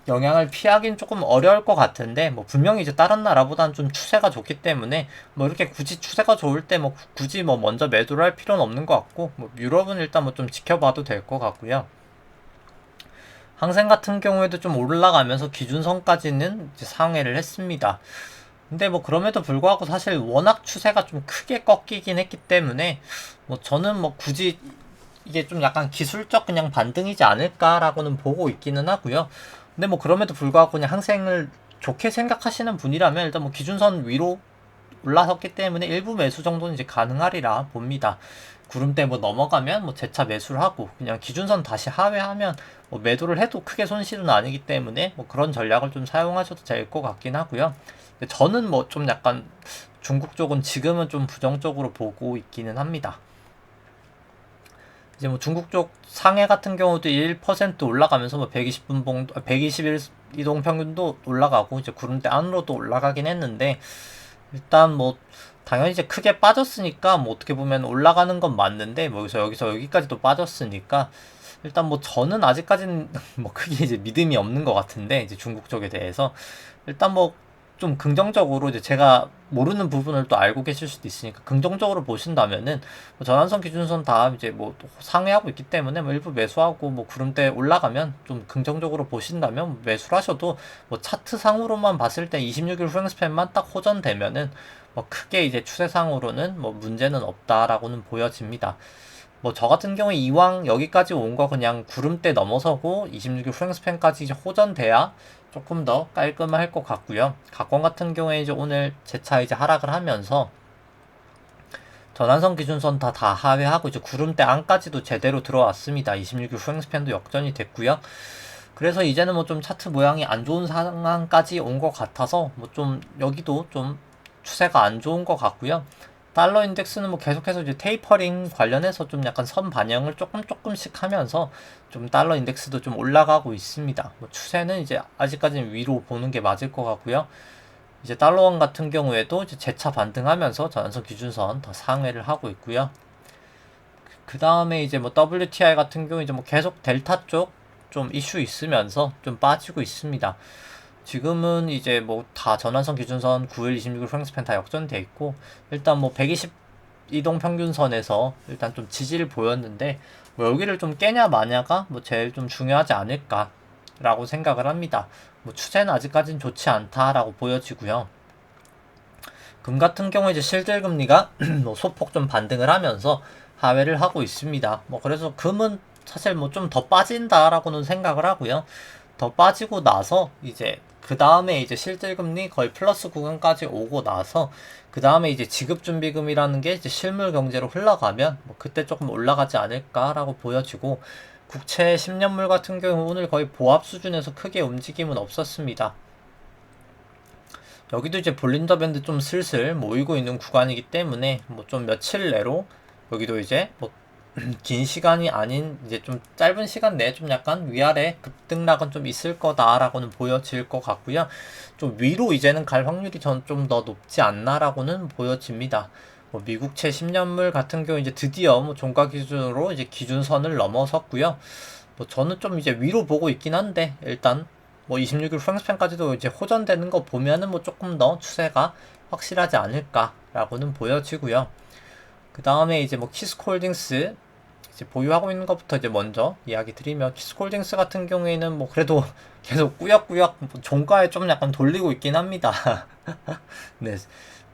영향을 피하긴 조금 어려울 것 같은데, 뭐 분명히 이제 다른 나라보다는 좀 추세가 좋기 때문에 뭐 이렇게 굳이 추세가 좋을 때 뭐 굳이 뭐 먼저 매도를 할 필요는 없는 것 같고, 뭐 유럽은 일단 뭐 좀 지켜봐도 될 것 같고요. 항생 같은 경우에도 좀 올라가면서 기준선까지는 이제 상회를 했습니다. 근데 뭐 그럼에도 불구하고 사실 워낙 추세가 좀 크게 꺾이긴 했기 때문에 뭐 저는 뭐 굳이 이게 좀 약간 기술적 그냥 반등이지 않을까라고는 보고 있기는 하고요. 근데 뭐 그럼에도 불구하고 그냥 항생을 좋게 생각하시는 분이라면 일단 뭐 기준선 위로 올라섰기 때문에 일부 매수 정도는 이제 가능하리라 봅니다. 구름대 뭐 넘어가면 뭐 재차 매수를 하고 그냥 기준선 다시 하회하면 뭐 매도를 해도 크게 손실은 아니기 때문에 뭐 그런 전략을 좀 사용하셔도 될 것 같긴 하고요. 저는 뭐 좀 약간 중국 쪽은 지금은 좀 부정적으로 보고 있기는 합니다. 이제 뭐 중국 쪽 상해 같은 경우도 1% 올라가면서 뭐 120분 봉 120일 이동 평균도 올라가고 이제 구름대 안으로도 올라가긴 했는데, 일단 뭐 당연히 이제 크게 빠졌으니까 뭐 어떻게 보면 올라가는 건 맞는데 뭐 여기서 여기까지도 빠졌으니까 일단 뭐 저는 아직까지는 뭐 크게 이제 믿음이 없는 것 같은데, 이제 중국 쪽에 대해서 일단 뭐 좀 긍정적으로 이제 제가 모르는 부분을 또 알고 계실 수도 있으니까 긍정적으로 보신다면은 뭐 전환선 기준선 다 이제 뭐 상회하고 있기 때문에 뭐 일부 매수하고 뭐 구름대 올라가면 좀 긍정적으로 보신다면 매수를 하셔도, 뭐 차트 상으로만 봤을 때 26일 후행 스팬만 딱 호전되면은 뭐 크게 이제 추세상으로는 뭐 문제는 없다라고는 보여집니다. 뭐 저 같은 경우에 이왕 여기까지 온 거 그냥 구름대 넘어서고 26일 후행스팬까지 이제 호전돼야 조금 더 깔끔할 것 같고요. 각권 같은 경우에 이제 오늘 재차 이제 하락을 하면서 전환선 기준선 다 하회하고 이제 구름대 안까지도 제대로 들어왔습니다. 26일 후행스팬도 역전이 됐고요. 그래서 이제는 뭐 좀 차트 모양이 안 좋은 상황까지 온 것 같아서 뭐 좀 여기도 좀 추세가 안 좋은 것 같고요. 달러 인덱스는 뭐 계속해서 이제 테이퍼링 관련해서 좀 약간 선 반영을 조금씩 하면서 좀 달러 인덱스도 좀 올라가고 있습니다. 뭐 추세는 이제 아직까지는 위로 보는 게 맞을 것 같고요. 이제 달러원 같은 경우에도 이제 재차 반등하면서 전환선 기준선 더 상회를 하고 있고요. 그 다음에 이제 뭐 WTI 같은 경우 이제 뭐 계속 델타 쪽 좀 이슈 있으면서 좀 빠지고 있습니다. 지금은 이제 뭐 다 전환선 기준선 9일 26일 프랭스팬 다 역전돼 있고 일단 뭐 120 이동 평균선에서 일단 좀 지지를 보였는데 뭐 여기를 좀 깨냐 마냐가 뭐 제일 좀 중요하지 않을까라고 생각을 합니다. 뭐 추세는 아직까지는 좋지 않다라고 보여지고요. 금 같은 경우에 이제 실질 금리가 뭐 소폭 좀 반등을 하면서 하회를 하고 있습니다. 뭐 그래서 금은 사실 뭐 좀 더 빠진다라고는 생각을 하고요. 더 빠지고 나서 이제 그 다음에 이제 실질금리 거의 플러스 구간까지 오고 나서 그 다음에 이제 지급준비금이라는 게 이제 실물 경제로 흘러가면 뭐 그때 조금 올라가지 않을까라고 보여지고 국채 10년물 같은 경우 오늘 거의 보합 수준에서 크게 움직임은 없었습니다. 여기도 이제 볼린저 밴드 좀 슬슬 모이고 있는 구간이기 때문에 뭐 좀 며칠 내로 여기도 이제 뭐 긴 시간이 아닌 이제 좀 짧은 시간 내에 좀 약간 위아래 급등락은 좀 있을 거다라고는 보여질 것 같고요. 좀 위로 이제는 갈 확률이 전 좀 더 높지 않나라고는 보여집니다. 뭐 미국채 10년물 같은 경우 이제 드디어 뭐 종가 기준으로 이제 기준선을 넘어섰고요. 뭐 저는 좀 이제 위로 보고 있긴 한데 일단 뭐 26일 프랑스팬까지도 이제 호전되는 거 보면은 뭐 조금 더 추세가 확실하지 않을까라고는 보여지고요. 그 다음에 이제 뭐 키스콜딩스 이제 보유하고 있는 것부터 이제 먼저 이야기 드리면 키스콜딩스 같은 경우에는 뭐 그래도 계속 꾸역꾸역 종가에 좀 약간 돌리고 있긴 합니다. 네.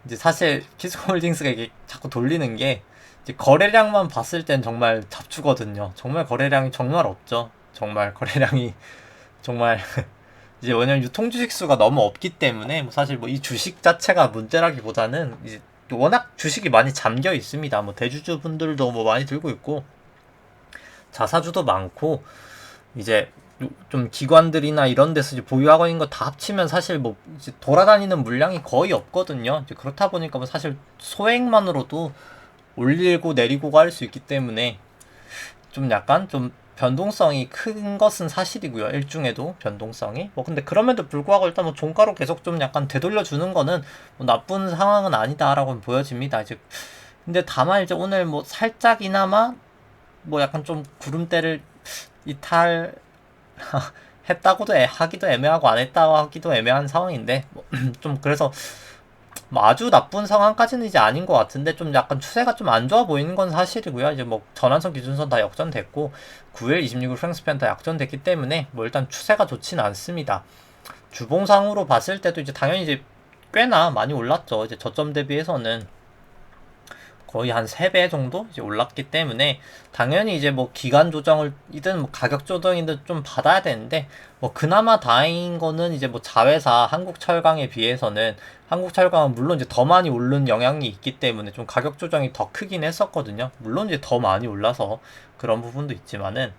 이제 사실 키스콜딩스가 이게 자꾸 돌리는 게 이제 거래량만 봤을 땐 정말 잡주거든요. 정말 거래량이 정말 없죠. 정말 거래량이 정말 이제 왜냐면 유통 주식 수가 너무 없기 때문에 뭐 사실 뭐 이 주식 자체가 문제라기보다는 이제 워낙 주식이 많이 잠겨 있습니다. 뭐 대주주 분들도 뭐 많이 들고 있고 자사주도 많고 이제 좀 기관들이나 이런 데서 이제 보유하고 있는 거 다 합치면 사실 뭐 이제 돌아다니는 물량이 거의 없거든요. 이제 그렇다 보니까 뭐 사실 소액만으로도 올리고 내리고 할 수 있기 때문에 좀 약간 좀 변동성이 큰 것은 사실이고요. 일중에도 변동성이. 뭐 근데 그럼에도 불구하고 일단 뭐 종가로 계속 좀 약간 되돌려 주는 거는 뭐 나쁜 상황은 아니다라고 보여집니다. 이제 근데 다만 이제 오늘 뭐 살짝이나마 뭐 약간 좀 구름대를 이탈 했다고도 하기도 애매하고 안 했다고 하기도 애매한 상황인데 뭐 좀 그래서 뭐 아주 나쁜 상황까지는 이제 아닌 것 같은데 좀 약간 추세가 좀 안 좋아 보이는 건 사실이고요. 이제 뭐 전환선 기준선 다 역전됐고 9일 26일 프랭스팬 다 역전됐기 때문에 뭐 일단 추세가 좋지는 않습니다. 주봉상으로 봤을 때도 이제 당연히 이제 꽤나 많이 올랐죠. 이제 저점 대비해서는 거의 한 3배 정도 이제 올랐기 때문에 당연히 이제 뭐 기간 조정을이든 뭐 가격 조정이든 좀 받아야 되는데 뭐 그나마 다행인 거는 이제 뭐 자회사 한국철강에 비해서는 한국철강은 물론 이제 더 많이 오른 영향이 있기 때문에 좀 가격 조정이 더 크긴 했었거든요. 물론 이제 더 많이 올라서 그런 부분도 있지만은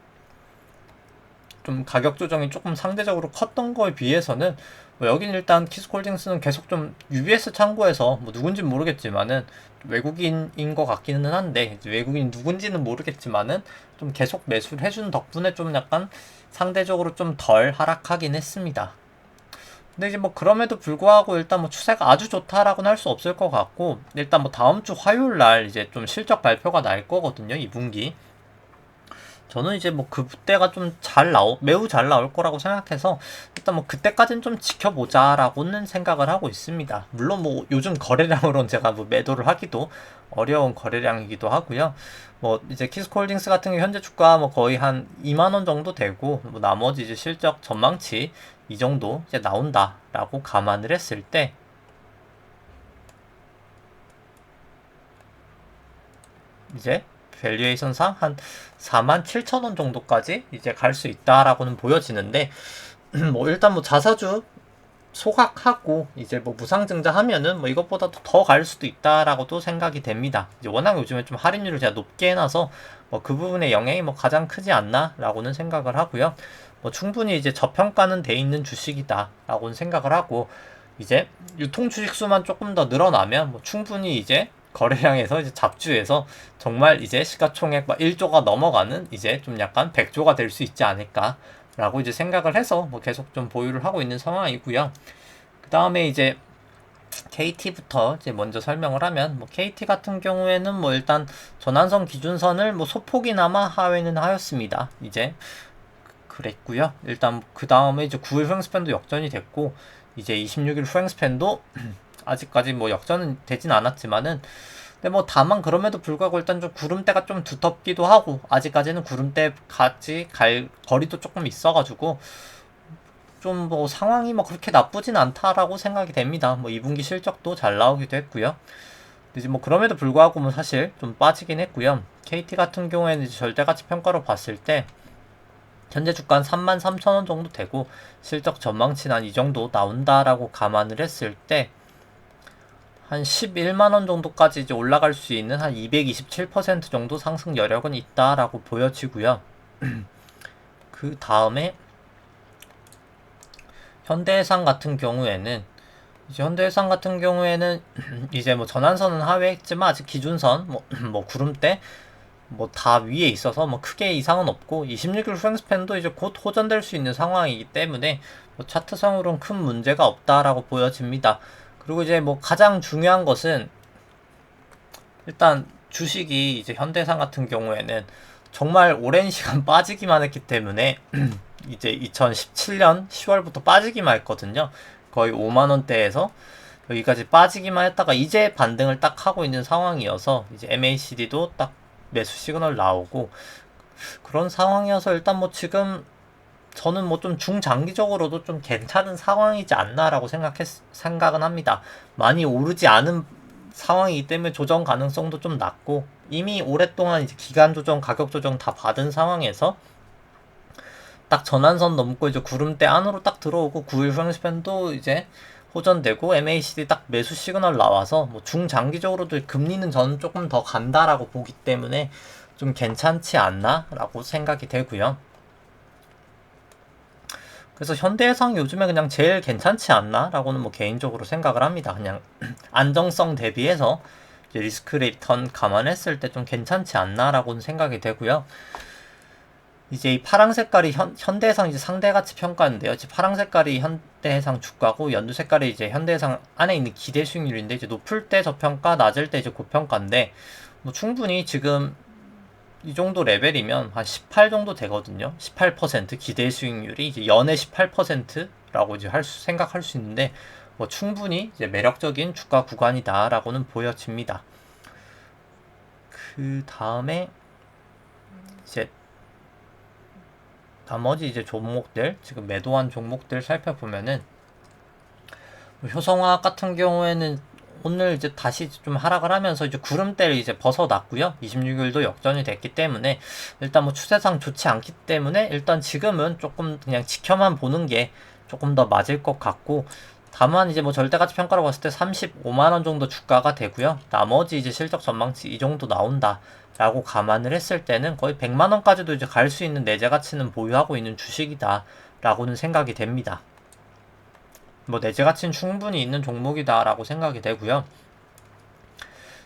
좀 가격 조정이 조금 상대적으로 컸던 거에 비해서는 뭐 여긴 일단 키스콜딩스는 계속 좀 UBS 참고해서 뭐 누군지는 모르겠지만은 외국인인 것 같기는 한데 외국인 누군지는 모르겠지만은 좀 계속 매수를 해주는 덕분에 좀 약간 상대적으로 좀 덜 하락하긴 했습니다. 근데 이제 뭐 그럼에도 불구하고 일단 뭐 추세가 아주 좋다라고는 할 수 없을 것 같고 일단 뭐 다음 주 화요일 날 이제 좀 실적 발표가 날 거거든요. 2분기. 저는 이제 뭐 그때가 좀 매우 잘 나올 거라고 생각해서 일단 뭐 그때까지는 좀 지켜보자라고는 생각을 하고 있습니다. 물론 뭐 요즘 거래량으로는 제가 뭐 매도를 하기도 어려운 거래량이기도 하고요. 뭐 이제 키스콜딩스 같은 경우 현재 주가 뭐 거의 한 2만 원 정도 되고 뭐 나머지 이제 실적 전망치 이 정도 이제 나온다라고 감안을 했을 때 이제 밸류에이션상 한 47,000원 정도까지 이제 갈 수 있다라고는 보여지는데 뭐 일단 뭐 자사주 소각하고 이제 뭐 무상증자 하면은 뭐 이것보다도 더 갈 수도 있다라고도 생각이 됩니다. 이제 워낙 요즘에 좀 할인율을 제가 높게 해놔서 뭐 그 부분의 영향이 뭐 가장 크지 않나라고는 생각을 하고요. 뭐 충분히 이제 저평가는 돼 있는 주식이다라고는 생각을 하고 이제 유통 주식수만 조금 더 늘어나면 뭐 충분히 이제 거래량에서 이제 잡주에서 정말 이제 시가총액 막 1조가 넘어가는 이제 좀 약간 100조가 될 수 있지 않을까라고 이제 생각을 해서 뭐 계속 좀 보유를 하고 있는 상황이고요. 그 다음에 이제 KT부터 이제 먼저 설명을 하면 뭐 KT 같은 경우에는 뭐 일단 전환선 기준선을 뭐 소폭이나마 하회는 하였습니다. 이제 그랬고요. 일단 그 다음에 이제 9일 후행스팬도 역전이 됐고 이제 26일 후행스팬도 아직까지 뭐 역전은 되진 않았지만은 근데 뭐 다만 그럼에도 불구하고 일단 좀 구름대가 좀 두텁기도 하고 아직까지는 구름대까지 갈 거리도 조금 있어가지고 좀 뭐 상황이 뭐 그렇게 나쁘진 않다라고 생각이 됩니다. 뭐 2분기 실적도 잘 나오기도 했고요. 이제 뭐 그럼에도 불구하고 뭐 사실 좀 빠지긴 했고요. KT 같은 경우에는 이제 절대가치 평가로 봤을 때 현재 주가는 33,000원 정도 되고 실적 전망치는 한 이 정도 나온다라고 감안을 했을 때 한 11만원 정도까지 이제 올라갈 수 있는 한 227% 정도 상승 여력은 있다라고 보여지고요. 그 다음에 현대해상 같은 경우에는 이제 뭐 전환선은 하회했지만 아직 기준선 뭐 구름대 뭐 다 위에 있어서 뭐 크게 이상은 없고 26일 후행스팬도 이제 곧 호전될 수 있는 상황이기 때문에 뭐 차트상으로는 큰 문제가 없다라고 보여집니다. 그리고 이제 뭐 가장 중요한 것은 일단 주식이 이제 현대해상 같은 경우에는 정말 오랜 시간 빠지기만 했기 때문에 이제 2017년 10월부터 빠지기만 했거든요. 거의 5만원대에서 여기까지 빠지기만 했다가 이제 반등을 딱 하고 있는 상황이어서 이제 MACD도 딱 매수 시그널 나오고 그런 상황이어서 일단 뭐 지금 저는 뭐 좀 중장기적으로도 좀 괜찮은 상황이지 않나라고 생각은 합니다. 많이 오르지 않은 상황이기 때문에 조정 가능성도 좀 낮고 이미 오랫동안 이제 기간 조정, 가격 조정 다 받은 상황에서 딱 전환선 넘고 이제 구름대 안으로 딱 들어오고 9일 후행스팬도 이제 호전되고 MACD 딱 매수 시그널 나와서 뭐 중장기적으로도 금리는 저는 조금 더 간다라고 보기 때문에 좀 괜찮지 않나라고 생각이 되고요. 그래서 현대해상이 요즘에 그냥 제일 괜찮지 않나라고는 뭐 개인적으로 생각을 합니다. 그냥 안정성 대비해서 리스크 리턴 감안했을 때 좀 괜찮지 않나라고는 생각이 되고요. 이제 이 파랑 색깔이 현대해상 이제 상대가치 평가인데요. 이제 파랑 색깔이 현대해상 주가고 연두 색깔이 이제 현대해상 안에 있는 기대 수익률인데 이제 높을 때 저평가, 낮을 때 이제 고평가인데 뭐 충분히 지금 이 정도 레벨이면 한 18 정도 되거든요. 18% 기대 수익률이 이제 연애 18%라고 이제 생각할 수 있는데 뭐 충분히 이제 매력적인 주가 구간이다라고는 보여집니다. 그 다음에 이제 나머지 이제 종목들 지금 매도한 종목들 살펴보면은 효성화학 같은 경우에는 오늘 이제 다시 좀 하락을 하면서 이제 구름대를 이제 벗어났고요. 26일도 역전이 됐기 때문에 일단 뭐 추세상 좋지 않기 때문에 일단 지금은 조금 그냥 지켜만 보는 게 조금 더 맞을 것 같고 다만 이제 뭐 절대가치 평가로 봤을 때 35만원 정도 주가가 되고요. 나머지 이제 실적 전망치 이 정도 나온다 라고 감안을 했을 때는 거의 100만원까지도 이제 갈 수 있는 내재 가치는 보유하고 있는 주식이다 라고는 생각이 됩니다. 뭐 내재 가치는 충분히 있는 종목이다 라고 생각이 되고요.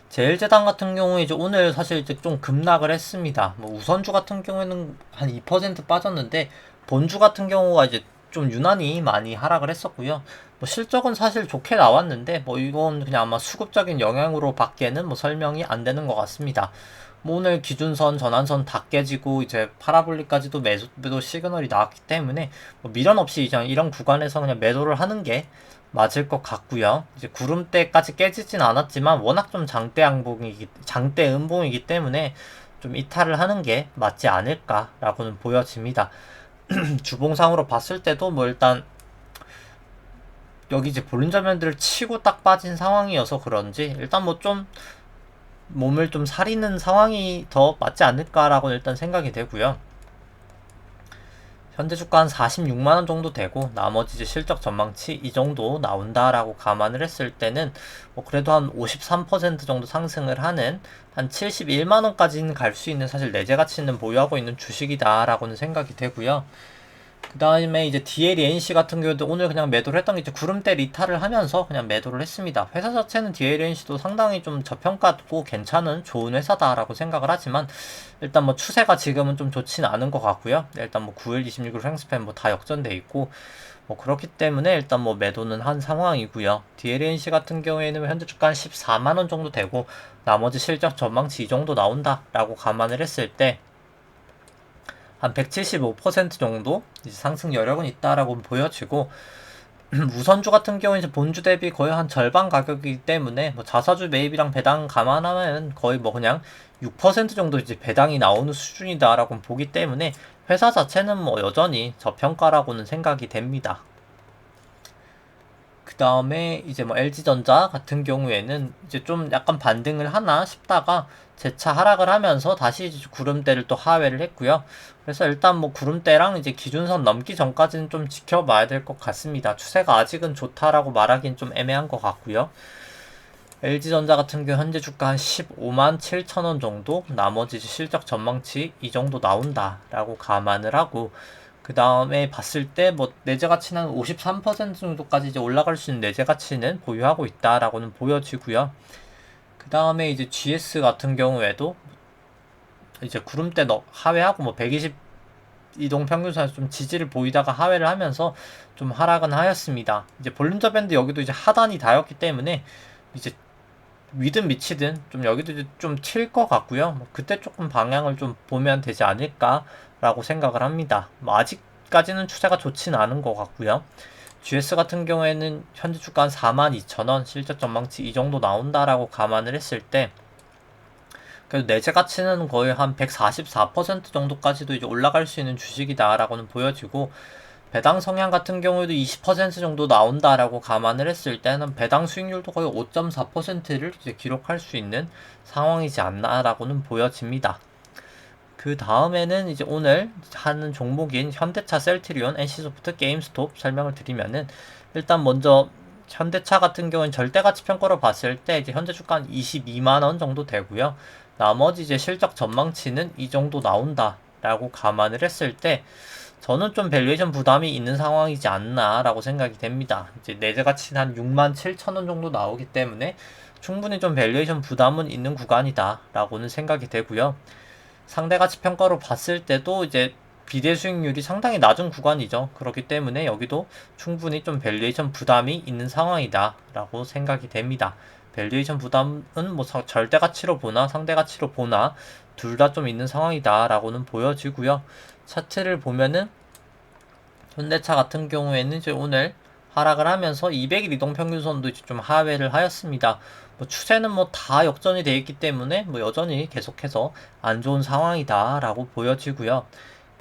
제일제당 같은 경우에 이제 오늘 사실 이제 좀 급락을 했습니다. 뭐 우선주 같은 경우에는 한 2% 빠졌는데 본주 같은 경우가 이제 좀 유난히 많이 하락을 했었고요. 뭐 실적은 사실 좋게 나왔는데 뭐 이건 그냥 아마 수급적인 영향으로 밖에는 뭐 설명이 안 되는 것 같습니다. 뭐 오늘 기준선, 전환선 다 깨지고 이제 파라볼릭까지도 매도 시그널이 나왔기 때문에 뭐 미련 없이 이제 이런 구간에서 그냥 매도를 하는 게 맞을 것 같고요. 이제 구름대까지 깨지진 않았지만 워낙 좀 장대 음봉이기 때문에 좀 이탈을 하는 게 맞지 않을까라고는 보여집니다. 주봉상으로 봤을 때도 뭐 일단 여기 이제 볼륨 저면들을 치고 딱 빠진 상황이어서 그런지 일단 뭐 좀 몸을 좀 사리는 상황이 더 맞지 않을까라고 일단 생각이 되고요. 현재 주가 한 46만원 정도 되고 나머지 이제 실적 전망치 이 정도 나온다라고 감안을 했을 때는 뭐 그래도 한 53% 정도 상승을 하는 한 71만원까지는 갈 수 있는 사실 내재 가치는 보유하고 있는 주식이다라고는 생각이 되고요. 그 다음에 이제 DLNC 같은 경우도 오늘 그냥 매도를 했던 게 이제 구름대 리타를 하면서 그냥 매도를 했습니다. 회사 자체는 DLNC도 상당히 좀 저평가고 괜찮은 좋은 회사다라고 생각을 하지만 일단 뭐 추세가 지금은 좀 좋지는 않은 것 같고요. 일단 뭐 9일, 26일 횡스팬 뭐 다 역전돼 있고 뭐 그렇기 때문에 일단 뭐 매도는 한 상황이고요. DLNC 같은 경우에는 현재 주가 한 14만원 정도 되고 나머지 실적 전망치 이 정도 나온다라고 감안을 했을 때 한 175% 정도 이제 상승 여력은 있다라고 보여지고 우선주 같은 경우는 이제 본주 대비 거의 한 절반 가격이기 때문에 뭐 자사주 매입이랑 배당 감안하면 거의 뭐 그냥 6% 정도 이제 배당이 나오는 수준이다라고 보기 때문에 회사 자체는 뭐 여전히 저평가라고는 생각이 됩니다. 그 다음에 이제 뭐 LG전자 같은 경우에는 이제 좀 약간 반등을 하나 싶다가 재차 하락을 하면서 다시 이제 구름대를 또 하회를 했고요. 그래서 일단 뭐 구름대랑 이제 기준선 넘기 전까지는 좀 지켜봐야 될 것 같습니다. 추세가 아직은 좋다라고 말하기는 좀 애매한 것 같고요. LG전자 같은 경우 현재 주가 한 15만 7천원 정도, 나머지 실적 전망치 이 정도 나온다라고 감안을 하고 그 다음에 봤을 때 뭐 내재 가치는 한 53% 정도까지 이제 올라갈 수 있는 내재 가치는 보유하고 있다라고는 보여지고요. 그 다음에 이제 GS 같은 경우에도 이제 구름대 하회하고 뭐 120 이동 평균선에서 좀 지지를 보이다가 하회를 하면서 좀 하락은 하였습니다. 이제 볼린저 밴드 여기도 이제 하단이 닿았기 때문에 이제 위든 미치든 좀 여기도 좀 튈 것 같고요. 뭐 그때 조금 방향을 좀 보면 되지 않을까라고 생각을 합니다. 뭐 아직까지는 추세가 좋지는 않은 것 같고요. GS 같은 경우에는 현재 주가 한 42,000원, 실적 전망치 이 정도 나온다라고 감안을 했을 때 그래도 내재 가치는 거의 한 144% 정도까지도 이제 올라갈 수 있는 주식이다라고는 보여지고 배당 성향 같은 경우에도 20% 정도 나온다라고 감안을 했을 때는 배당 수익률도 거의 5.4%를 이제 기록할 수 있는 상황이지 않나라고는 보여집니다. 그 다음에는 이제 오늘 하는 종목인 현대차, 셀트리온, NC소프트, 게임스톱 설명을 드리면은 일단 먼저 현대차 같은 경우는 절대가치 평가로 봤을 때 이제 현재 주가 한 22만원 정도 되고요. 나머지 이제 실적 전망치는 이 정도 나온다라고 감안을 했을 때 저는 좀 밸류에이션 부담이 있는 상황이지 않나라고 생각이 됩니다. 이제 내재 가치는 한 6만 7천원 정도 나오기 때문에 충분히 좀 밸류에이션 부담은 있는 구간이다라고는 생각이 되고요. 상대 가치 평가로 봤을 때도 이제 비대 수익률이 상당히 낮은 구간이죠. 그렇기 때문에 여기도 충분히 좀 밸류에이션 부담이 있는 상황이다라고 생각이 됩니다. 밸류에이션 부담은 뭐 절대 가치로 보나 상대 가치로 보나 둘 다 좀 있는 상황이다라고는 보여지고요. 차트를 보면은 현대차 같은 경우에는 이제 오늘 하락을 하면서 200일 이동평균선도 이제 좀 하회를 하였습니다. 뭐 추세는 뭐 다 역전이 되어 있기 때문에 뭐 여전히 계속해서 안 좋은 상황이다라고 보여지고요.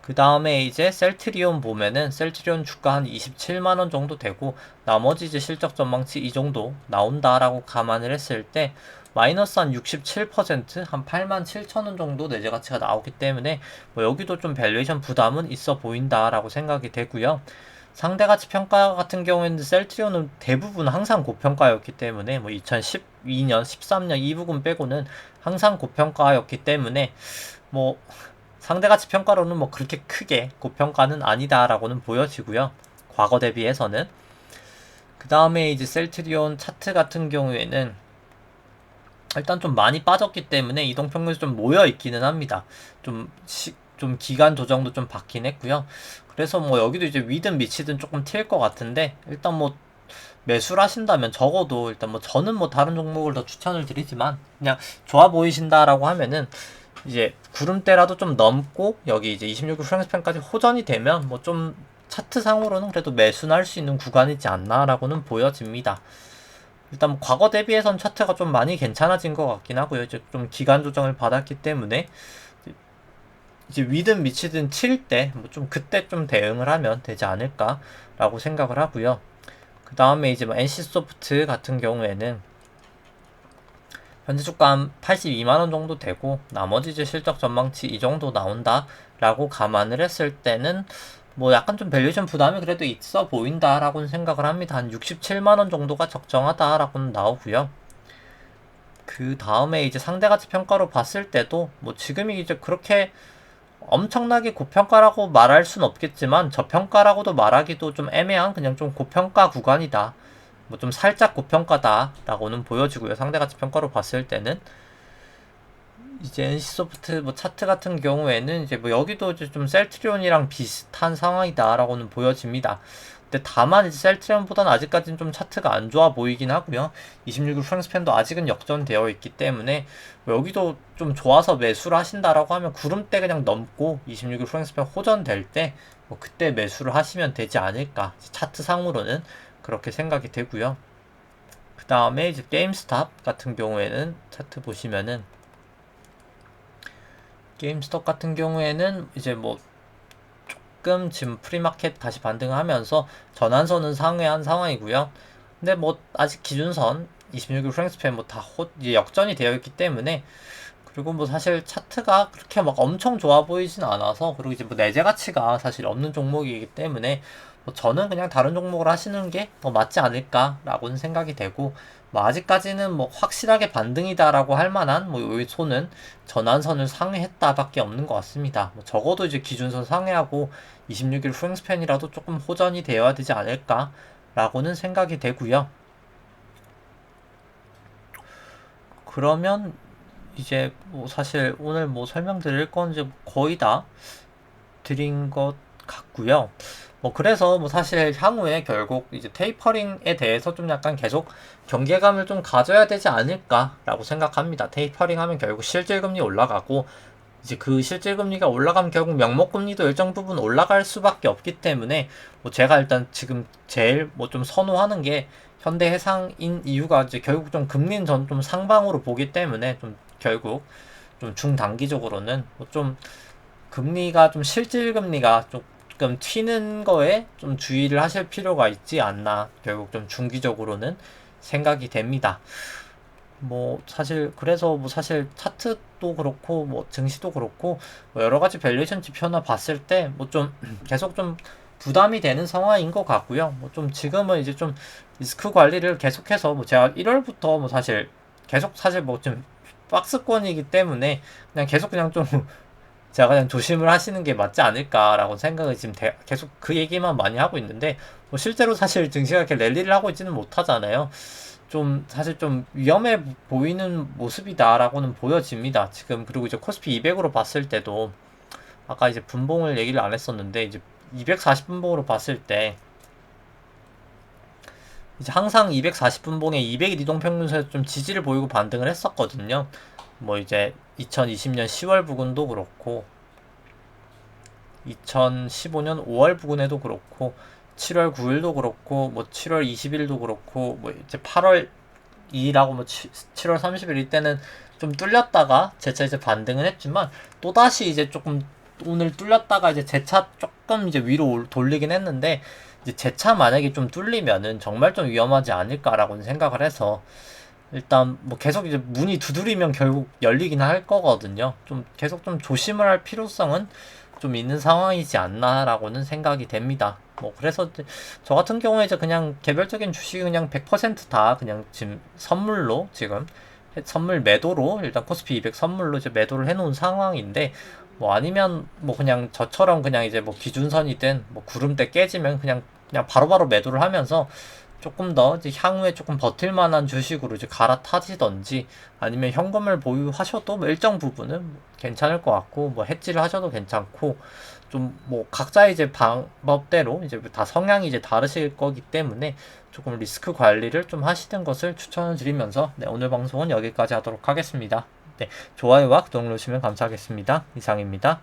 그 다음에 이제 셀트리온 보면은 셀트리온 주가 한 27만원 정도 되고 나머지 이제 실적 전망치 이 정도 나온다라고 감안을 했을 때 마이너스 한 67%, 한 8만 7천원 정도 내재 가치가 나오기 때문에 뭐 여기도 좀 밸류에이션 부담은 있어 보인다라고 생각이 되고요. 상대 가치 평가 같은 경우에는 셀트리온은 대부분 항상 고평가였기 때문에 뭐 2012년, 13년 이 부분 빼고는 항상 고평가였기 때문에 뭐 상대 가치 평가로는 뭐 그렇게 크게 고평가는 아니다라고는 보여지고요. 과거 대비해서는. 그 다음에 이제 셀트리온 차트 같은 경우에는 일단 좀 많이 빠졌기 때문에 이동평균이 좀 모여 있기는 합니다. 좀 기간 조정도 좀 받긴 했고요. 그래서 뭐 여기도 이제 위든 미치든 조금 튈 것 같은데 일단 뭐 매수를 하신다면 적어도 일단 뭐 저는 뭐 다른 종목을 더 추천을 드리지만 그냥 좋아 보이신다라고 하면은 이제 구름대라도 좀 넘고 여기 이제 26일 프랭스팬까지 호전이 되면 뭐 좀 차트상으로는 그래도 매수는 할 수 있는 구간이지 않나라고는 보여집니다. 일단 뭐 과거 대비해선 차트가 좀 많이 괜찮아진 것 같긴 하고요. 이제 좀 기간 조정을 받았기 때문에 이제 위든 미치든 칠 때 뭐 좀 그때 좀 대응을 하면 되지 않을까라고 생각을 하고요. 그 다음에 이제 뭐 NC소프트 같은 경우에는 현재 주가 한 82만원 정도 되고 나머지 이제 실적 전망치 이 정도 나온다 라고 감안을 했을 때는 뭐 약간 좀 밸류에이션 부담이 그래도 있어 보인다 라고는 생각을 합니다. 한 67만원 정도가 적정하다 라고는 나오고요. 그 다음에 이제 상대가치 평가로 봤을 때도 뭐 지금이 이제 그렇게 엄청나게 고평가라고 말할 순 없겠지만 저평가라고도 말하기도 좀 애매한 그냥 좀 고평가 구간이다. 뭐 좀 살짝 고평가다 라고는 보여지고요. 상대가치 평가로 봤을 때는 이제 NC소프트 뭐 차트 같은 경우에는 이제 뭐 여기도 이제 좀 셀트리온이랑 비슷한 상황이다 라고는 보여집니다. 근데 다만 이제 셀트리온보다는 아직까지는 좀 차트가 안 좋아 보이긴 하고요. 26일 프랭스팬도 아직은 역전되어 있기 때문에 뭐 여기도 좀 좋아서 매수를 하신다라고 하면 구름대 그냥 넘고 26일 프랭스팬 호전될 때 뭐 그때 매수를 하시면 되지 않을까. 차트 상으로는 그렇게 생각이 되고요. 그 다음에 이제 게임스탑 같은 경우에는 차트 보시면은 게임스톱 같은 경우에는 이제 뭐 조금 지금 프리마켓 다시 반등하면서 전환선은 상회한 상황이고요. 근데 뭐 아직 기준선 26일 프랭스팬 뭐 다 이제 역전이 되어 있기 때문에 그리고 뭐 사실 차트가 그렇게 막 엄청 좋아 보이진 않아서 그리고 이제 뭐 내재 가치가 사실 없는 종목이기 때문에 뭐 저는 그냥 다른 종목을 하시는 게 더 맞지 않을까라고는 생각이 되고 뭐 아직까지는 뭐 확실하게 반등이다라고 할 만한 뭐 요소는 전환선을 상회했다밖에 없는 것 같습니다. 뭐 적어도 이제 기준선 상회하고 26일 프랭스팬이라도 조금 호전이 되어야 되지 않을까라고는 생각이 되고요. 그러면 이제 뭐 사실 오늘 뭐 설명드릴 건 이제 거의 다 드린 것 같고요. 뭐 그래서 뭐 사실 향후에 결국 이제 테이퍼링에 대해서 좀 약간 계속 경계감을 좀 가져야 되지 않을까라고 생각합니다. 테이퍼링 하면 결국 실질금리 올라가고 이제 그 실질금리가 올라가면 결국 명목금리도 일정 부분 올라갈 수밖에 없기 때문에 뭐 제가 일단 지금 제일 뭐 좀 선호하는 게 현대해상인 이유가 이제 결국 좀 금리는 전 좀 상방으로 보기 때문에 좀 결국 좀 중단기적으로는 뭐 좀 금리가 좀 실질금리가 조금 튀는 거에 좀 주의를 하실 필요가 있지 않나 결국 좀 중기적으로는 생각이 됩니다. 뭐 사실 그래서 뭐 사실 차트도 그렇고 뭐 증시도 그렇고 뭐 여러 가지 밸류에이션 지표나 봤을 때 뭐 좀 계속 좀 부담이 되는 상황인 것 같고요. 뭐 좀 지금은 이제 좀 리스크 관리를 계속해서 뭐 제가 1월부터 뭐 사실 계속 사실 뭐 좀 박스권이기 때문에 그냥 계속 그냥 좀 제가 그냥 조심을 하시는 게 맞지 않을까라고 생각을 지금 계속 그 얘기만 많이 하고 있는데 뭐 실제로 사실 증시가 이렇게 랠리를 하고 있지는 못하잖아요. 좀 사실 좀 위험해 보이는 모습이다라고는 보여집니다. 지금 그리고 이제 코스피 200으로 봤을 때도 아까 이제 분봉을 얘기를 안 했었는데 이제 240분봉으로 봤을 때 이제 항상 240분봉에 200일 이동평균선에서 좀 지지를 보이고 반등을 했었거든요. 뭐 이제 2020년 10월 부근도 그렇고 2015년 5월 부근에도 그렇고 7월 9일도 그렇고 뭐 7월 20일도 그렇고 뭐 이제 8월 2일하고 뭐 7월 30일 이때는 좀 뚫렸다가 재차 이제 반등은 했지만 또다시 이제 조금 오늘 뚫렸다가 이제 재차 조금 이제 위로 돌리긴 했는데 이제 재차 만약에 좀 뚫리면은 정말 좀 위험하지 않을까라고는 생각을 해서 일단 뭐 계속 이제 문이 두드리면 결국 열리긴 할 거거든요. 좀 계속 좀 조심을 할 필요성은 좀 있는 상황이지 않나라고는 생각이 됩니다. 뭐 그래서 저 같은 경우에 이제 그냥 개별적인 주식이 그냥 100%다 그냥 지금 선물로 지금 선물 매도로 일단 코스피 200 선물로 이제 매도를 해놓은 상황인데 뭐 아니면 뭐 그냥 저처럼 그냥 이제 뭐 기준선이든 뭐 구름대 깨지면 그냥 바로바로 매도를 하면서 조금 더 이제 향후에 조금 버틸 만한 주식으로 이제 갈아타시던지 아니면 현금을 보유하셔도 뭐 일정 부분은 괜찮을 것 같고 뭐 해지를 하셔도 괜찮고 좀 뭐 각자 이제 방법대로 이제 다 성향이 이제 다르실 거기 때문에 조금 리스크 관리를 좀 하시는 것을 추천을 드리면서 네, 오늘 방송은 여기까지 하도록 하겠습니다. 네, 좋아요와 구독 누르시면 감사하겠습니다. 이상입니다.